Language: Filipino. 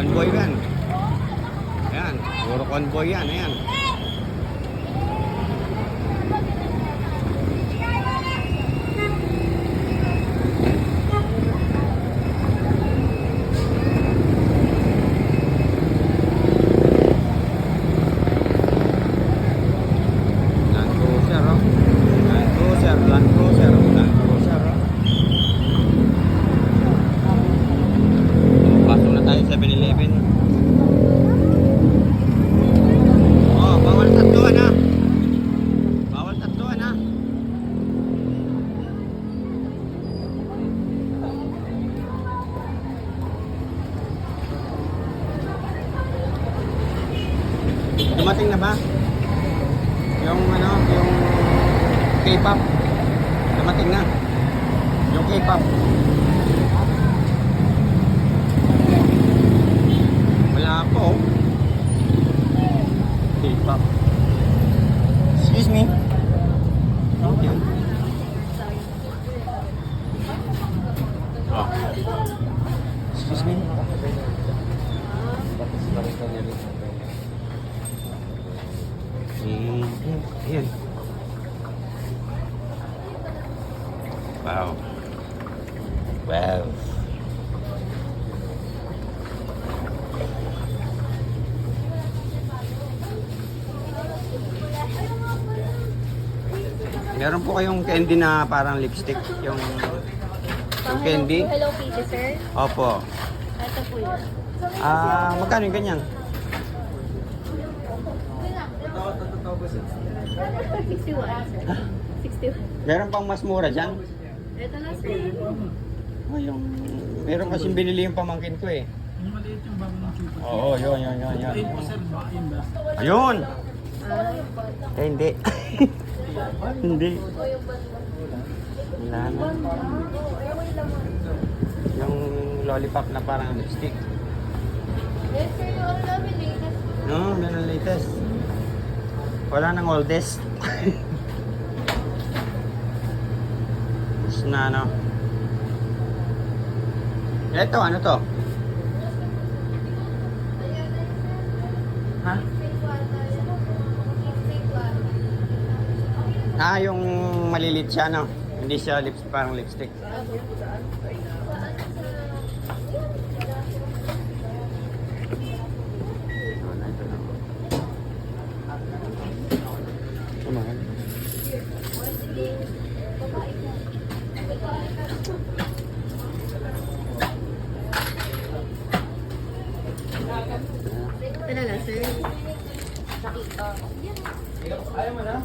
Convoy yan. Ayan, puro convoy yan. Ayan. Land Cruiser, oh. Pasok na tayo 7-Eleven. Oh, bawal tatuan ha. Bawal tatuan ha. Dumating na ba? Yung ano, yung K-pop. Dumating na. Yung K-pop. Wala po. K-pop. Excuse me. Thank you. Oh. Excuse me. Ayan. Wow. Wow. Meron po kayong candy na parang lipstick, yung candy. Hello Kitty, sir. Opo. Ito po yun. Magkano yung ganyan? 61, sir. 61. Meron pang mas mura dyan? Ito na, sir. Oh, yung... Meron kasing binili yung pamangkin ko eh. Yung maliit yung bago ng chupa. Oo, yun. 8% ba? Yun ba? Ayun! Eh, hindi. Hindi. Wala na. Yung lollipop na parang lipstick. Yes, sir. Yung ano namin, latest. No, yan ang latest. Wala nang oldest. Tapos na ano. Eto, ano to? Ha? Yung malilit siya, no? Hindi siya parang lipstick. Ito na lang, sir. Ayaw mo na?